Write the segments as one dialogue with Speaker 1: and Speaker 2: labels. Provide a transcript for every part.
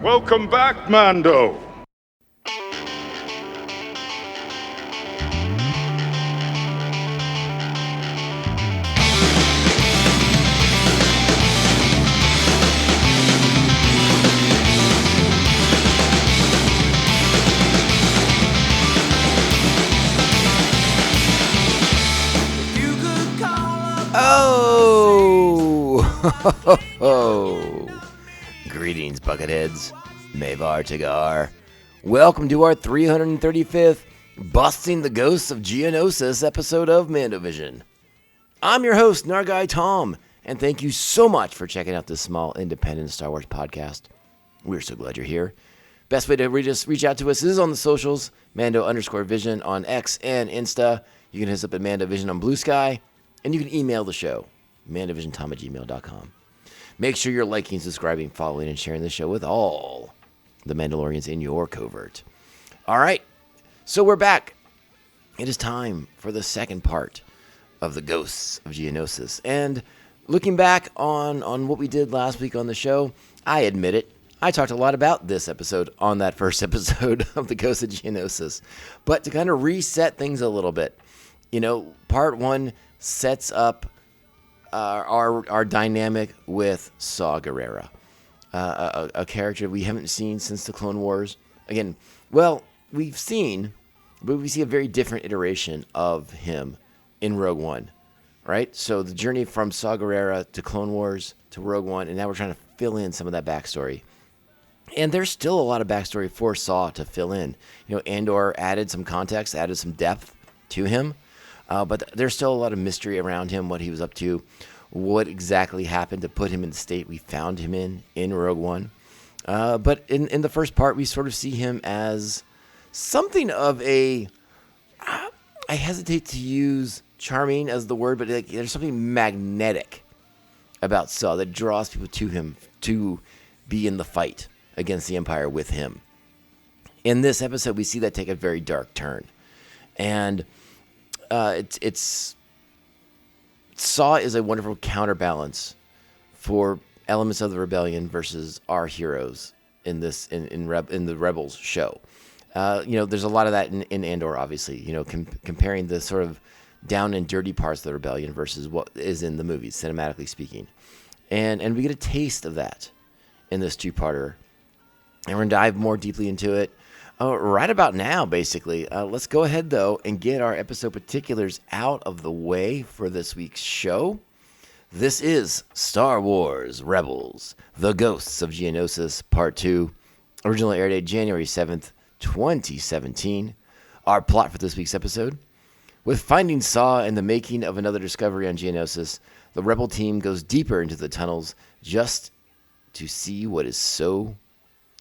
Speaker 1: Welcome back, Mando.
Speaker 2: Oh, greetings, Bucketheads. Mavar Tagar. Welcome to our 335th Busting the Ghosts of Geonosis episode of Mandovision. I'm your host, Nargai Tom, and thank you so much for checking out this small independent Star Wars podcast. We're so glad you're here. Best way to reach out to us is on the socials, Mando_Vision on X and Insta. You can hit us up at Mandovision on Blue Sky, and you can email the show, mandovisiontom@gmail.com. Make sure you're liking, subscribing, following, and sharing the show with all the Mandalorians in your covert. All right, so we're back. It is time for the second part of the Ghosts of Geonosis. And looking back on what we did last week on the show, I admit it, I talked a lot about this episode on that first episode of the Ghosts of Geonosis. But to kind of reset things a little bit, part one sets up our dynamic with Saw Gerrera, a character we haven't seen since the Clone Wars. Again, we've seen, but we see a very different iteration of him in Rogue One, right? So the journey from Saw Gerrera to Clone Wars to Rogue One, and now we're trying to fill in some of that backstory. And there's still a lot of backstory for Saw to fill in. Andor added some context, added some depth to him. But there's still a lot of mystery around him, what he was up to, what exactly happened to put him in the state we found him in Rogue One. But in the first part, we sort of see him as something of a, I hesitate to use charming as the word, but there's something magnetic about Saw that draws people to him to be in the fight against the Empire with him. In this episode, we see that take a very dark turn. And it's Saw is a wonderful counterbalance for elements of the rebellion versus our heroes in this in the Rebels show. There's a lot of that in Andor, obviously. Comparing the sort of down and dirty parts of the rebellion versus what is in the movies, cinematically speaking, and we get a taste of that in this two-parter, and we're gonna dive more deeply into it. Right about now, basically. Let's go ahead, though, and get our episode particulars out of the way for this week's show. This is Star Wars Rebels, The Ghosts of Geonosis, Part 2. Original air date January 7th, 2017. Our plot for this week's episode. With finding Saw and the making of another discovery on Geonosis, the Rebel team goes deeper into the tunnels just to see what is so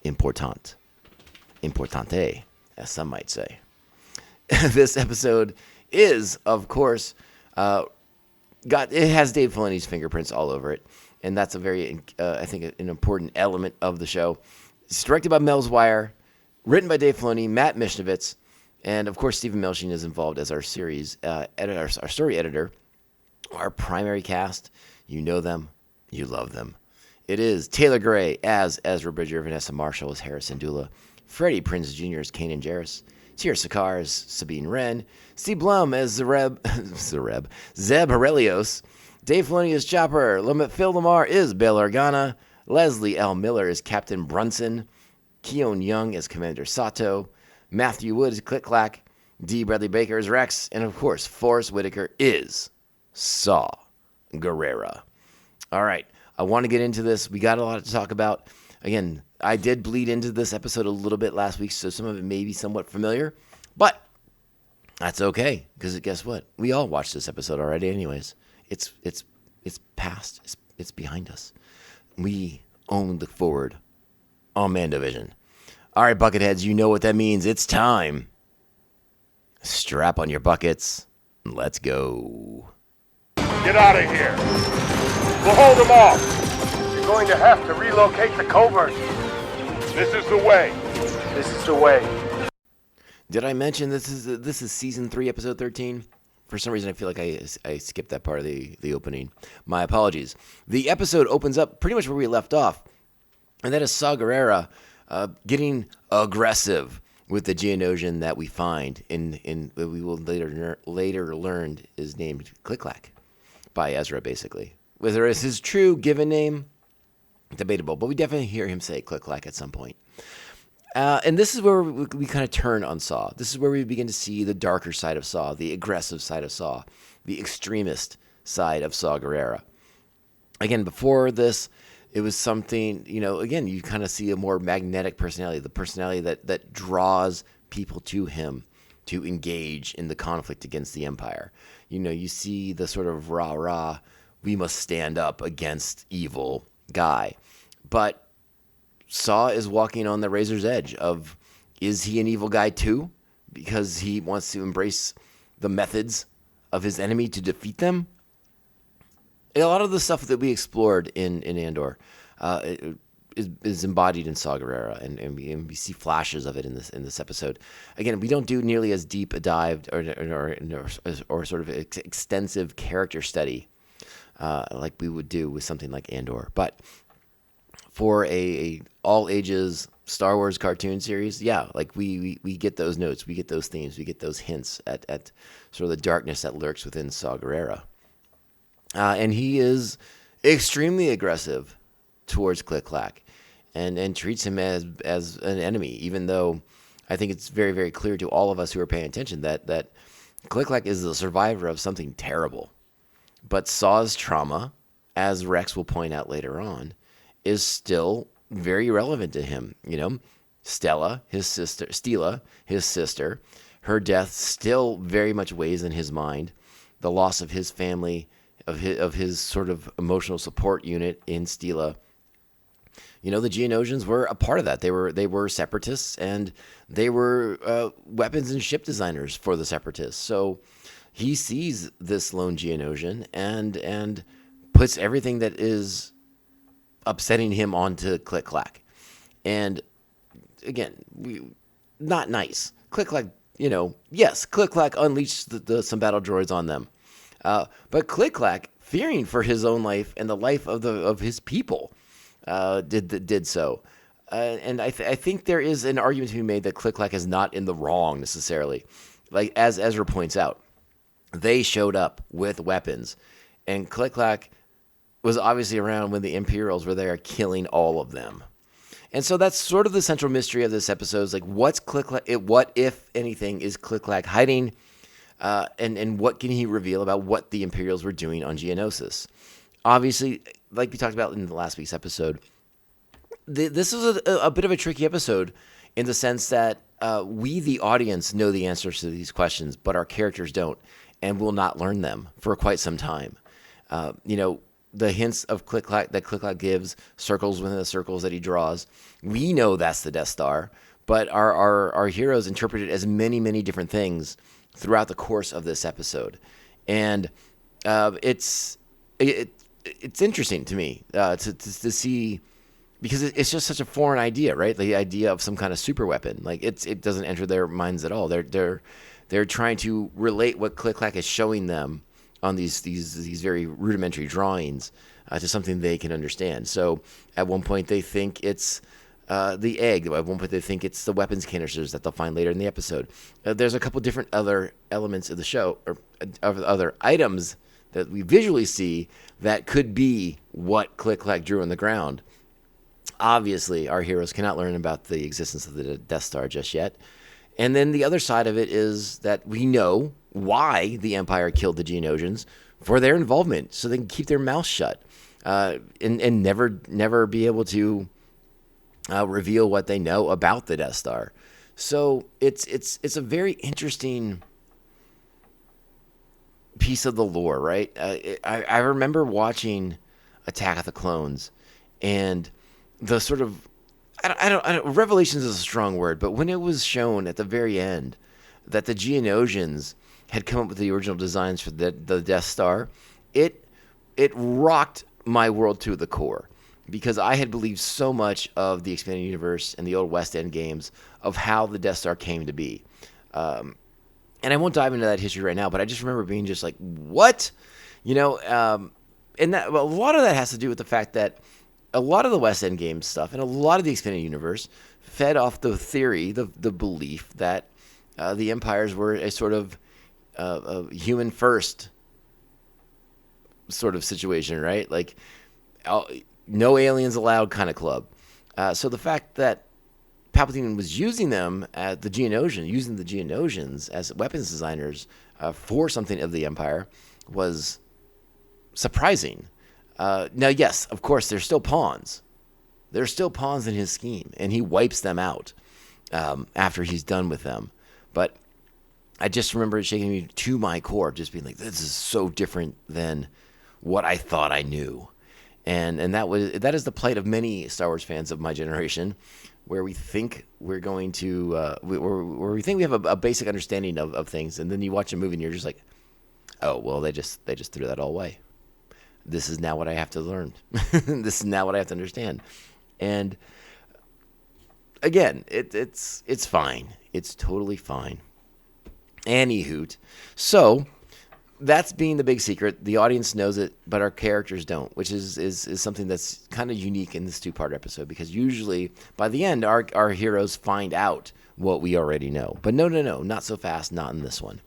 Speaker 2: importante, as some might say. This episode is, of course, it has Dave Filoni's fingerprints all over it, and that's a very, I think, an important element of the show. It's directed by Mel's Wire, written by Dave Filoni, Matt Mishnevitz, and of course Stephen Melching is involved as our series editor, our story editor. Our primary cast, you know them, you love them. It is Taylor Gray as Ezra Bridger, Vanessa Marshall as Harrison Dula, Freddie Prinze Jr. as Kanan Jarrus, Tir Sakar as Sabine Wren, Steve Blum as Zeb Aurelios, Dave Filoni as Chopper, Phil Lamar is Bail Organa, Leslie L. Miller as Captain Brunson, Keone Young as Commander Sato, Matthew Wood as Click-Clack, D. Bradley Baker as Rex, and of course, Forrest Whitaker is Saw Gerrera. All right, I want to get into this. We got a lot to talk about. Again, I did bleed into this episode a little bit last week, so some of it may be somewhat familiar, but that's okay, because guess what? We all watched this episode already anyways. It's past. It's behind us. We own the forward on Mandovision. All right, Bucketheads, you know what that means. It's time. Strap on your buckets. And let's go.
Speaker 1: Get out of here. We'll hold them off.
Speaker 3: You're going to have to relocate the covert.
Speaker 1: This is the way.
Speaker 3: This is the way.
Speaker 2: Did I mention this is season 3, episode 13? For some reason, I feel like I skipped that part of the opening. My apologies. The episode opens up pretty much where we left off, and that is Saw Gerrera getting aggressive with the Geonosian that we find in we will later learn is named Click-Clack by Ezra, basically. Whether it's his true given name, debatable, but we definitely hear him say Click-Clack at some point. And this is where we kind of turn on Saw. This is where we begin to see the darker side of Saw, the aggressive side of Saw, the extremist side of Saw Gerrera. Again, before this, it was something, again, you kind of see a more magnetic personality, the personality that draws people to him to engage in the conflict against the Empire. You see the sort of rah-rah, we must stand up against evil guy. But Saw is walking on the razor's edge of, is he an evil guy too? Because he wants to embrace the methods of his enemy to defeat them? A lot of the stuff that we explored in Andor is embodied in Saw Gerrera, and we see flashes of it in this episode. Again, we don't do nearly as deep a dive or sort of extensive character study like we would do with something like Andor. But for a all ages Star Wars cartoon series, yeah, like we get those notes, we get those themes, we get those hints at sort of the darkness that lurks within Saw Gerrera. And he is extremely aggressive towards Click-Clack and treats him as an enemy, even though I think it's very, very clear to all of us who are paying attention that Click-Clack is the survivor of something terrible. But Saw's trauma, as Rex will point out later on, is still very relevant to him. Stella, his sister, her death still very much weighs in his mind. The loss of his family, of his sort of emotional support unit in Stela. The Geonosians were a part of that. They were separatists, and they were weapons and ship designers for the separatists. So he sees this lone Geonosian and puts everything that is upsetting him onto Click-Clack. And again, not nice. Click-Clack, yes, Click-Clack unleashed some battle droids on them. But Click-Clack, fearing for his own life and the life of his people, did so. And I think there is an argument to be made that Click-Clack is not in the wrong necessarily. Like, as Ezra points out, they showed up with weapons, and Click-Clack was obviously around when the Imperials were there killing all of them. And so that's sort of the central mystery of this episode. Is like, what's Click-Clack? What, if anything, is Click-Clack hiding? And what can he reveal about what the Imperials were doing on Geonosis? Obviously, like we talked about in the last week's episode, this is a bit of a tricky episode in the sense that we, the audience, know the answers to these questions, but our characters don't, and will not learn them for quite some time. The hints of Click-Clack that Click-Clack gives, circles within the circles that he draws, we know that's the Death Star, but our heroes interpret it as many, many different things throughout the course of this episode. And it's interesting to me to see, because it's just such a foreign idea, right? The idea of some kind of super weapon. Like, it doesn't enter their minds at all. They're trying to relate what Click-Clack is showing them on these very rudimentary drawings to something they can understand. So at one point they think it's the egg. At one point they think it's the weapons canisters that they'll find later in the episode. There's a couple different other elements of the show, or of other items that we visually see that could be what Click-Clack drew on the ground. Obviously, our heroes cannot learn about the existence of the Death Star just yet. And then the other side of it is that we know why the Empire killed the Geonosians, for their involvement, so they can keep their mouths shut and never be able to reveal what they know about the Death Star. So it's a very interesting piece of the lore, right? I remember watching Attack of the Clones, and the sort of I don't Revelations is a strong word, but when it was shown at the very end that the Geonosians had come up with the original designs for the Death Star, it rocked my world to the core, because I had believed so much of the expanded universe and the old West End games of how the Death Star came to be. And I won't dive into that history right now, but I just remember being just like, what? And that, well, a lot of that has to do with the fact that a lot of the West End Games stuff and a lot of the expanded universe fed off the theory, the belief that the empires were a sort of a human first sort of situation, right? Like no aliens allowed kind of club. So the fact that Palpatine was using them at the Geonosians as weapons designers for something of the Empire was surprising. Now, yes, of course, they're still pawns. They're still pawns in his scheme, and he wipes them out after he's done with them. But I just remember it shaking me to my core, just being like, this is so different than what I thought I knew. And that is the plight of many Star Wars fans of my generation, where we think we're going to, where we think we have a basic understanding of things, and then you watch a movie and you're just like, oh, well, they just threw that all away. This is now what I have to learn. This is now what I have to understand. And again, it's fine. It's totally fine. Anyhoot. So that's being the big secret. The audience knows it, but our characters don't, which is something that's kind of unique in this two-part episode, because usually by the end, our heroes find out what we already know. But no, not so fast, not in this one.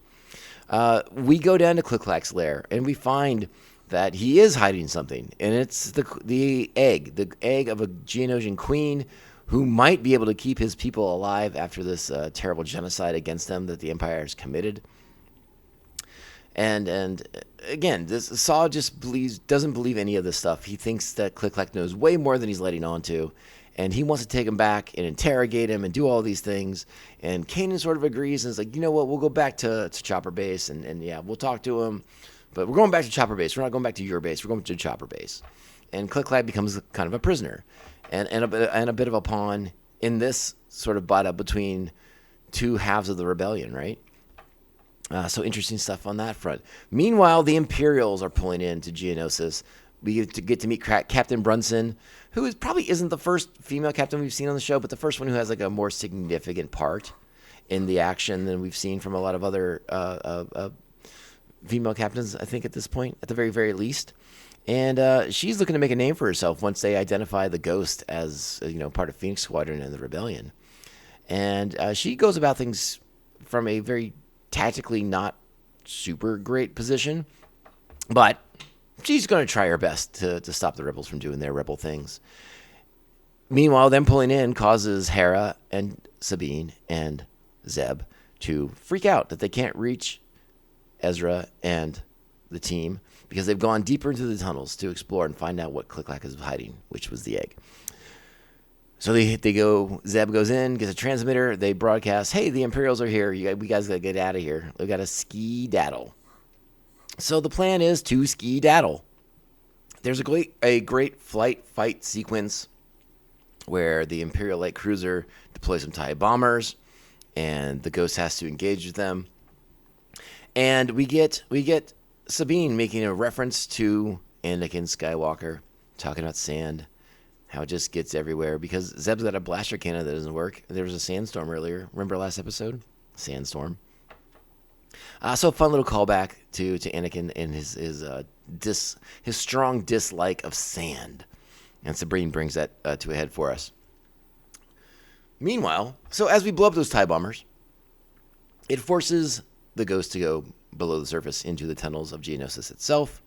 Speaker 2: We go down to Click-Clack's lair, and we find that he is hiding something, and it's the egg of a Geonosian queen who might be able to keep his people alive after this terrible genocide against them that the Empire has committed. And again, Saw just doesn't believe any of this stuff. He thinks that Click-Clack knows way more than he's letting on to, and he wants to take him back and interrogate him and do all these things. And Kanan sort of agrees and is like, you know what, we'll go back to Chopper Base, and yeah, we'll talk to him. But we're going back to Chopper Base. We're not going back to your base. We're going to Chopper Base. And Click-Clack becomes kind of a prisoner and a bit of a pawn in this sort of butt up between two halves of the rebellion, right? So interesting stuff on that front. Meanwhile, the Imperials are pulling into Geonosis. We get to meet Captain Brunson, who probably isn't the first female captain we've seen on the show, but the first one who has like a more significant part in the action than we've seen from a lot of other female captains, I think, at this point, at the very, very least. And she's looking to make a name for herself once they identify the Ghost as, part of Phoenix Squadron and the Rebellion. And she goes about things from a very tactically not super great position, but she's going to try her best to stop the rebels from doing their rebel things. Meanwhile, them pulling in causes Hera and Sabine and Zeb to freak out that they can't reach Ezra and the team because they've gone deeper into the tunnels to explore and find out what Click-Clack is hiding, which was the egg. So they go. Zeb goes in, gets a transmitter. They broadcast, "Hey, the Imperials are here. We guys gotta get out of here. We gotta ski-daddle." So the plan is to ski-daddle. There's a great fight sequence where the Imperial light cruiser deploys some TIE bombers, and the Ghost has to engage with them. And we get Sabine making a reference to Anakin Skywalker, talking about sand, how it just gets everywhere because Zeb's got a blaster cannon that doesn't work. There was a sandstorm earlier. Remember last episode? Sandstorm. So a fun little callback to Anakin and his strong dislike of sand. And Sabine brings that to a head for us. Meanwhile, so as we blow up those TIE bombers, it forces the Ghost to go below the surface into the tunnels of Geonosis itself.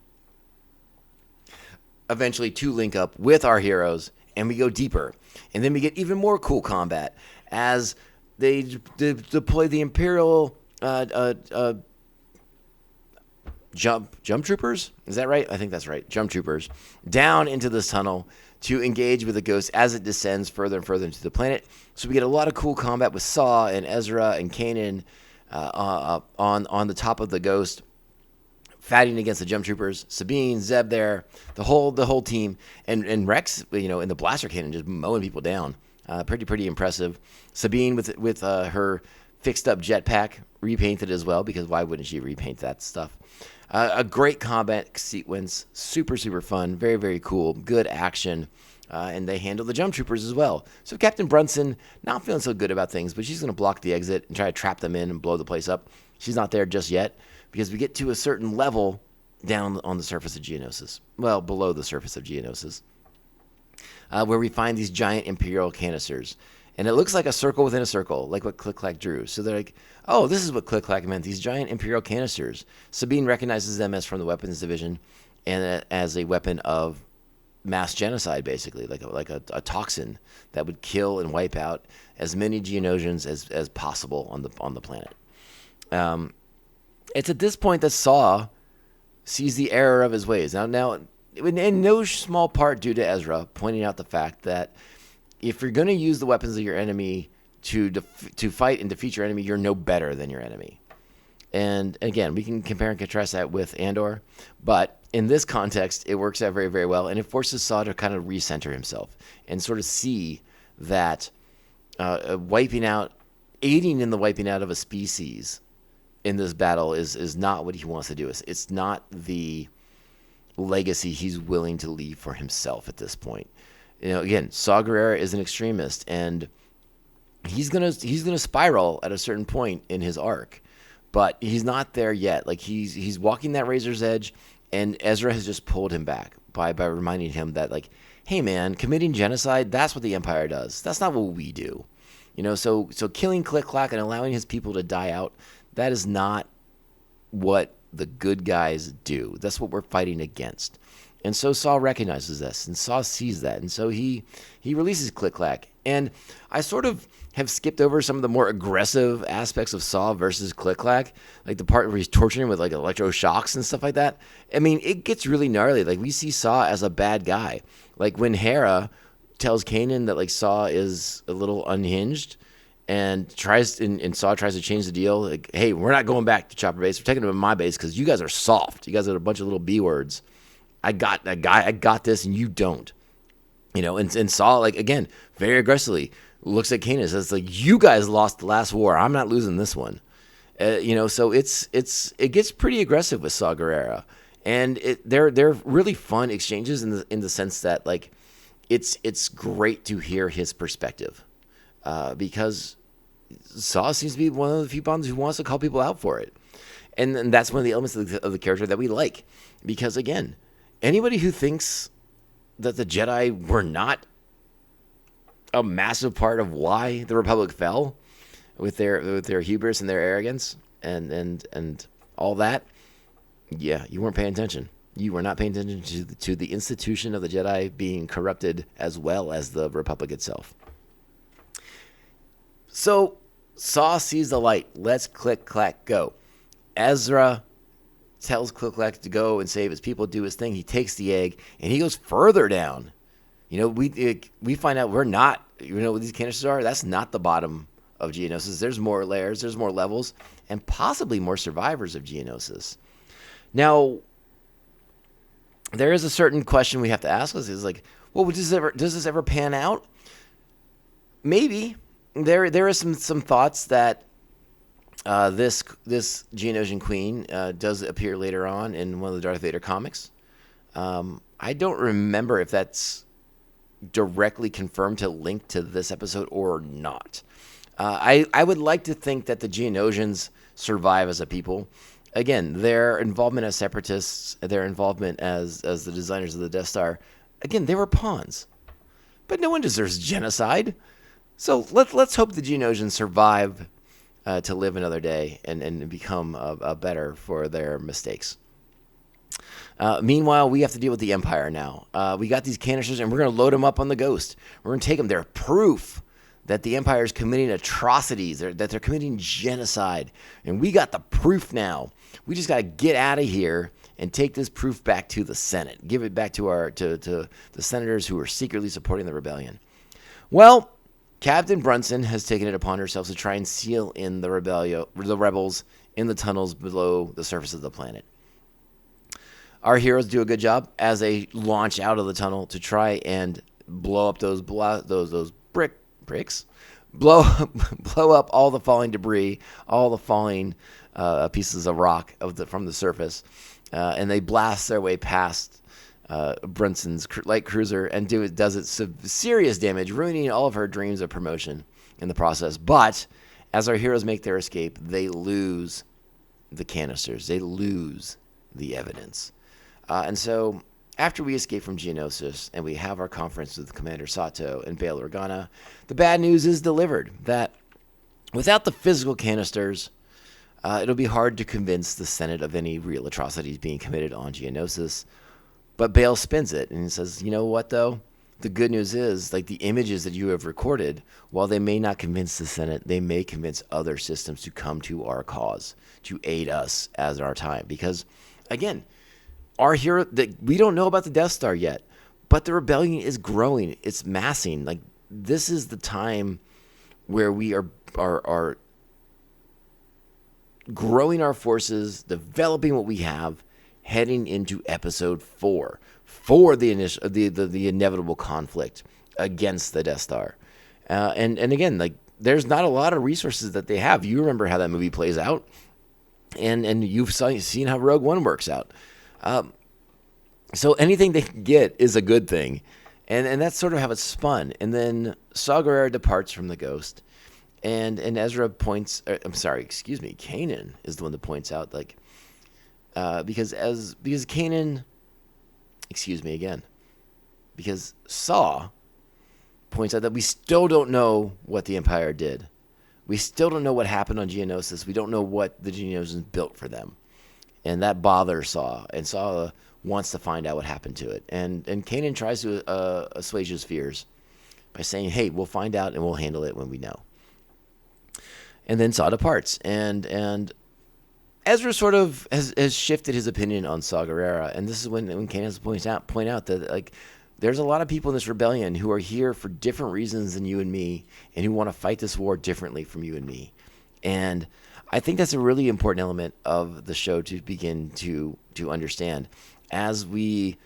Speaker 2: Eventually to link up with our heroes, and we go deeper. And then we get even more cool combat as they deploy the Imperial jump troopers. Is that right? I think that's right. Jump troopers down into this tunnel to engage with the Ghost as it descends further and further into the planet. So we get a lot of cool combat with Saw and Ezra and Kanan on the top of the Ghost, fighting against the jump troopers. Sabine, Zeb there, the whole team, and Rex, in the blaster cannon, just mowing people down. Pretty impressive. Sabine with her fixed up jetpack, repainted as well, because why wouldn't she repaint that stuff? A great combat sequence, super fun, very, very cool, good action, and they handle the jump troopers as well. So Captain Brunson, not feeling so good about things, but she's going to block the exit and try to trap them in and blow the place up. She's not there just yet, because we get to a certain level down on the surface of Geonosis. Well, below the surface of Geonosis. where we find these giant Imperial canisters. And it looks like a circle within a circle, like what Click-Clack drew. So they're like, oh, this is what Click-Clack meant, these giant Imperial canisters. Sabine recognizes them as from the weapons division and as a weapon of mass genocide, basically, like a toxin that would kill and wipe out as many Geonosians as possible on the planet. It's at this point that Saw sees the error of his ways. Now, in no small part due to Ezra pointing out the fact that if you're going to use the weapons of your enemy to fight and defeat your enemy, you're no better than your enemy. And again, we can compare and contrast that with Andor, but in this context, it works out very, very well, and it forces Saw to kind of recenter himself and sort of see that aiding in the wiping out of a species in this battle is not what he wants to do. It's not the legacy he's willing to leave for himself at this point. Again, Saw Gerrera is an extremist, and he's gonna spiral at a certain point in his arc, but he's not there yet. Like he's walking that razor's edge, and Ezra has just pulled him back by reminding him that, like, hey man, committing genocide, that's what the Empire does. That's not what we do. So killing Click-Clack and allowing his people to die out, that is not what the good guys do. That's what we're fighting against. And so Saw recognizes this, and Saw sees that, and so he releases Click-Clack. And I sort of have skipped over some of the more aggressive aspects of Saw versus Click-Clack, like the part where he's torturing him with like electroshocks and stuff like that. I mean, it gets really gnarly. Like, we see Saw as a bad guy. Like when Hera tells Kanan that like Saw is a little unhinged, and Saw tries to change the deal. Like, hey, we're not going back to Chopper Base. We're taking them to my base because you guys are soft. You guys are a bunch of little B words. I got this, and you don't. And Saw, like, again, very aggressively looks at Kanan and says, like, you guys lost the last war. I'm not losing this one. So it gets pretty aggressive with Saw Gerrera, and they're really fun exchanges in the sense that, like, it's great to hear his perspective, because Saw seems to be one of the few Bonds who wants to call people out for it, and that's one of the elements of the character that we like, because again, anybody who thinks that the Jedi were not a massive part of why the Republic fell, with their hubris and their arrogance and all that, yeah, you weren't paying attention. You were not paying attention to the institution of the Jedi being corrupted as well as the Republic itself. So Saw sees the light. Let's Click-Clack go. Ezra tells Click-Clack to go and save his people, do his thing. He takes the egg, and he goes further down. We find out we're not, what these canisters are? That's not the bottom of Geonosis. There's more layers, there's more levels, and possibly more survivors of Geonosis. Now, there is a certain question we have to ask us, is like, well, does this ever pan out? Maybe. There are some thoughts that this Geonosian Queen does appear later on in one of the Darth Vader comics. I don't remember if that's directly confirmed to link to this episode or not. I would like to think that the Geonosians survive as a people. Again, their involvement as separatists, their involvement as the designers of the Death Star, again, they were pawns. But no one deserves genocide. So let's hope the Geonosians survive to live another day and become better for their mistakes. Meanwhile, we have to deal with the Empire now. We got these canisters, and we're going to load them up on the Ghost. We're going to take them. They're proof that the Empire is committing atrocities, that they're committing genocide. And we got the proof now. We just got to get out of here and take this proof back to the Senate. Give it back to the senators who are secretly supporting the rebellion. Well, Captain Brunson has taken it upon herself to try and seal in the rebels in the tunnels below the surface of the planet. Our heroes do a good job as they launch out of the tunnel to try and blow up those bricks, blow up all the falling debris, all the falling pieces of rock from the surface, and they blast their way past Brunson's light cruiser and does it serious damage, ruining all of her dreams of promotion in the process. But as our heroes make their escape, they lose the canisters. They lose the evidence. And so after we escape from Geonosis and we have our conference with Commander Sato and Bail Organa, the bad news is delivered that without the physical canisters, it'll be hard to convince the Senate of any real atrocities being committed on Geonosis. But Bail spins it and says, you know what, though? The good news is, like, the images that you have recorded, while they may not convince the Senate, they may convince other systems to come to our cause, to aid us as our time. Because, again, our hero, we don't know about the Death Star yet, but the rebellion is growing. It's massing. Like, this is the time where we are growing our forces, developing what we have, heading into episode 4 for the inevitable conflict against the Death Star. And again, like, there's not a lot of resources that they have. You remember how that movie plays out, and you've seen how Rogue One works out. So anything they can get is a good thing. And that's sort of how it's spun. And then Saw Gerrera departs from the Ghost. And Ezra points, Kanan is the one that points out, like, because Kanan, because Saw points out that we still don't know what the Empire did. We still don't know what happened on Geonosis. We don't know what the Geonosians built for them. And that bothers Saw. And Saw wants to find out what happened to it. And Kanan tries to assuage his fears by saying, hey, we'll find out and we'll handle it when we know. And then Saw departs. And Ezra sort of has shifted his opinion on Saw Gerrera. And this is when Kanan point out that, like, there's a lot of people in this rebellion who are here for different reasons than you and me, and who want to fight this war differently from you and me. And I think that's a really important element of the show to begin to understand as we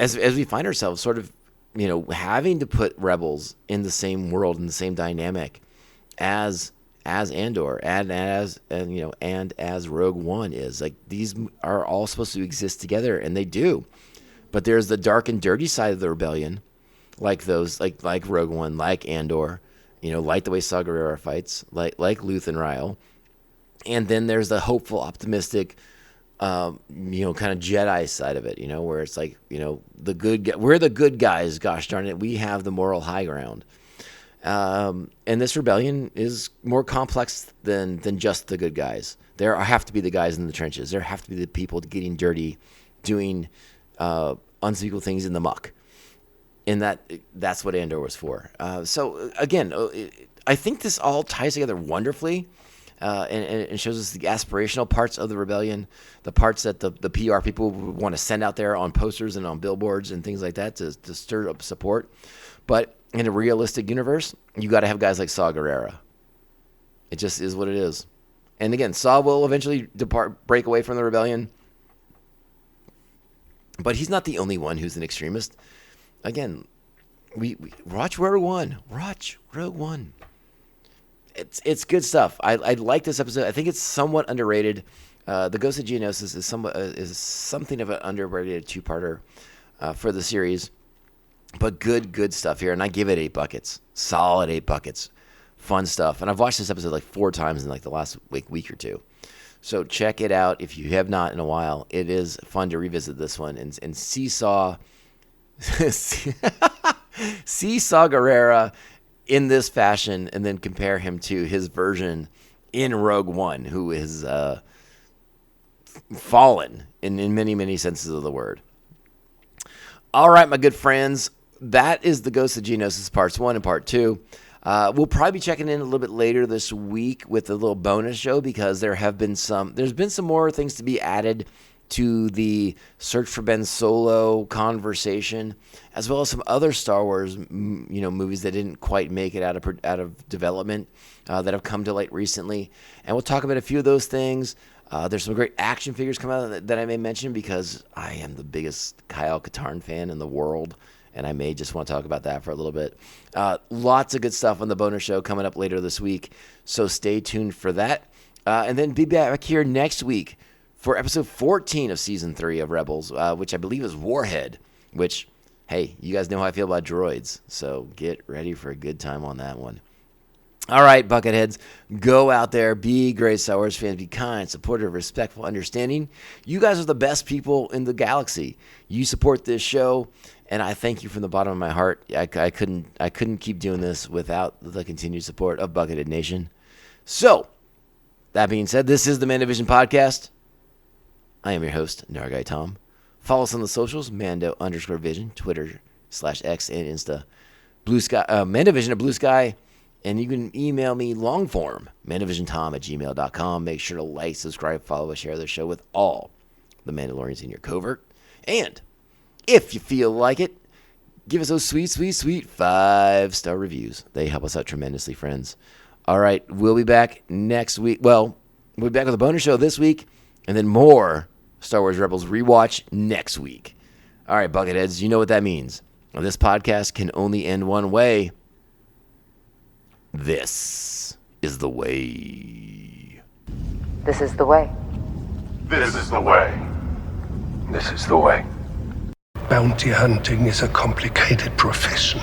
Speaker 2: find ourselves sort of, you know, having to put rebels in the same world, in the same dynamic as Andor and as Rogue One is. Like, these are all supposed to exist together, and they do. But there's the dark and dirty side of the rebellion, like Rogue One, like Andor, you know, like the way Saw Gerrera fights, like Luthen Rael. And then there's the hopeful, optimistic, kind of Jedi side of it, you know, where it's like, you know, we're the good guys, gosh darn it, we have the moral high ground. And this rebellion is more complex than just the good guys. There have to be the guys in the trenches. There have to be the people getting dirty, doing unspeakable things in the muck. And that's what Andor was for. So again, I think this all ties together wonderfully, and shows us the aspirational parts of the rebellion, the parts that the PR people want to send out there on posters and on billboards and things like that to stir up support. But in a realistic universe, you got to have guys like Saw Gerrera. It just is what it is. And again, Saw will eventually break away from the rebellion, but he's not the only one who's an extremist. Again, we watch Rogue One. Watch Rogue One. It's good stuff. I like this episode. I think it's somewhat underrated. The Ghost of Geonosis is something of an underrated two-parter for the series, but good stuff here. And I give it 8 buckets, solid 8 buckets, fun stuff. And I've watched this episode like 4 times in like the last week or two. So check it out if you have not in a while. It is fun to revisit this one and see Saw Gerrera in this fashion, and then compare him to his version in Rogue One, who is fallen in many senses of the word. All right, my good friends, that is the Ghost of Geonosis Parts 1 and Part 2. We'll probably be checking in a little bit later this week with a little bonus show, because there's been some more things to be added to the Search for Ben Solo conversation, as well as some other Star Wars, movies that didn't quite make it out of development that have come to light recently. And we'll talk about a few of those things. There's some great action figures coming out that I may mention, because I am the biggest Kyle Katarn fan in the world, and I may just want to talk about that for a little bit. Lots of good stuff on the bonus show coming up later this week, so stay tuned for that. And then be back here next week for episode 14 of Season 3 of Rebels, which I believe is Warhead, which, hey, you guys know how I feel about droids, so get ready for a good time on that one. All right, Bucketheads, go out there, be great Star Wars fans, be kind, supportive, respectful, understanding. You guys are the best people in the galaxy. You support this show, and I thank you from the bottom of my heart. I couldn't keep doing this without the continued support of Buckethead Nation. So, that being said, this is the Mandovision Podcast. I am your host, Nargai Tom. Follow us on the socials, Mando_Vision, Twitter/X and Insta. Blue Sky, Mandovision at Blue Sky. And you can email me long form, mandovisiontom@gmail.com. Make sure to like, subscribe, follow, share the show with all the Mandalorians in your covert. And if you feel like it, give us those sweet 5-star reviews. They help us out tremendously, friends. All right, we'll be back next week. Well, we'll be back with a bonus show this week, and then more Star Wars Rebels rewatch next week. All right, Bucketheads, you know what that means. Now, this podcast can only end one way. This is the way.
Speaker 4: This is the way.
Speaker 1: This is the way.
Speaker 3: This is the way.
Speaker 5: Bounty hunting is a complicated profession.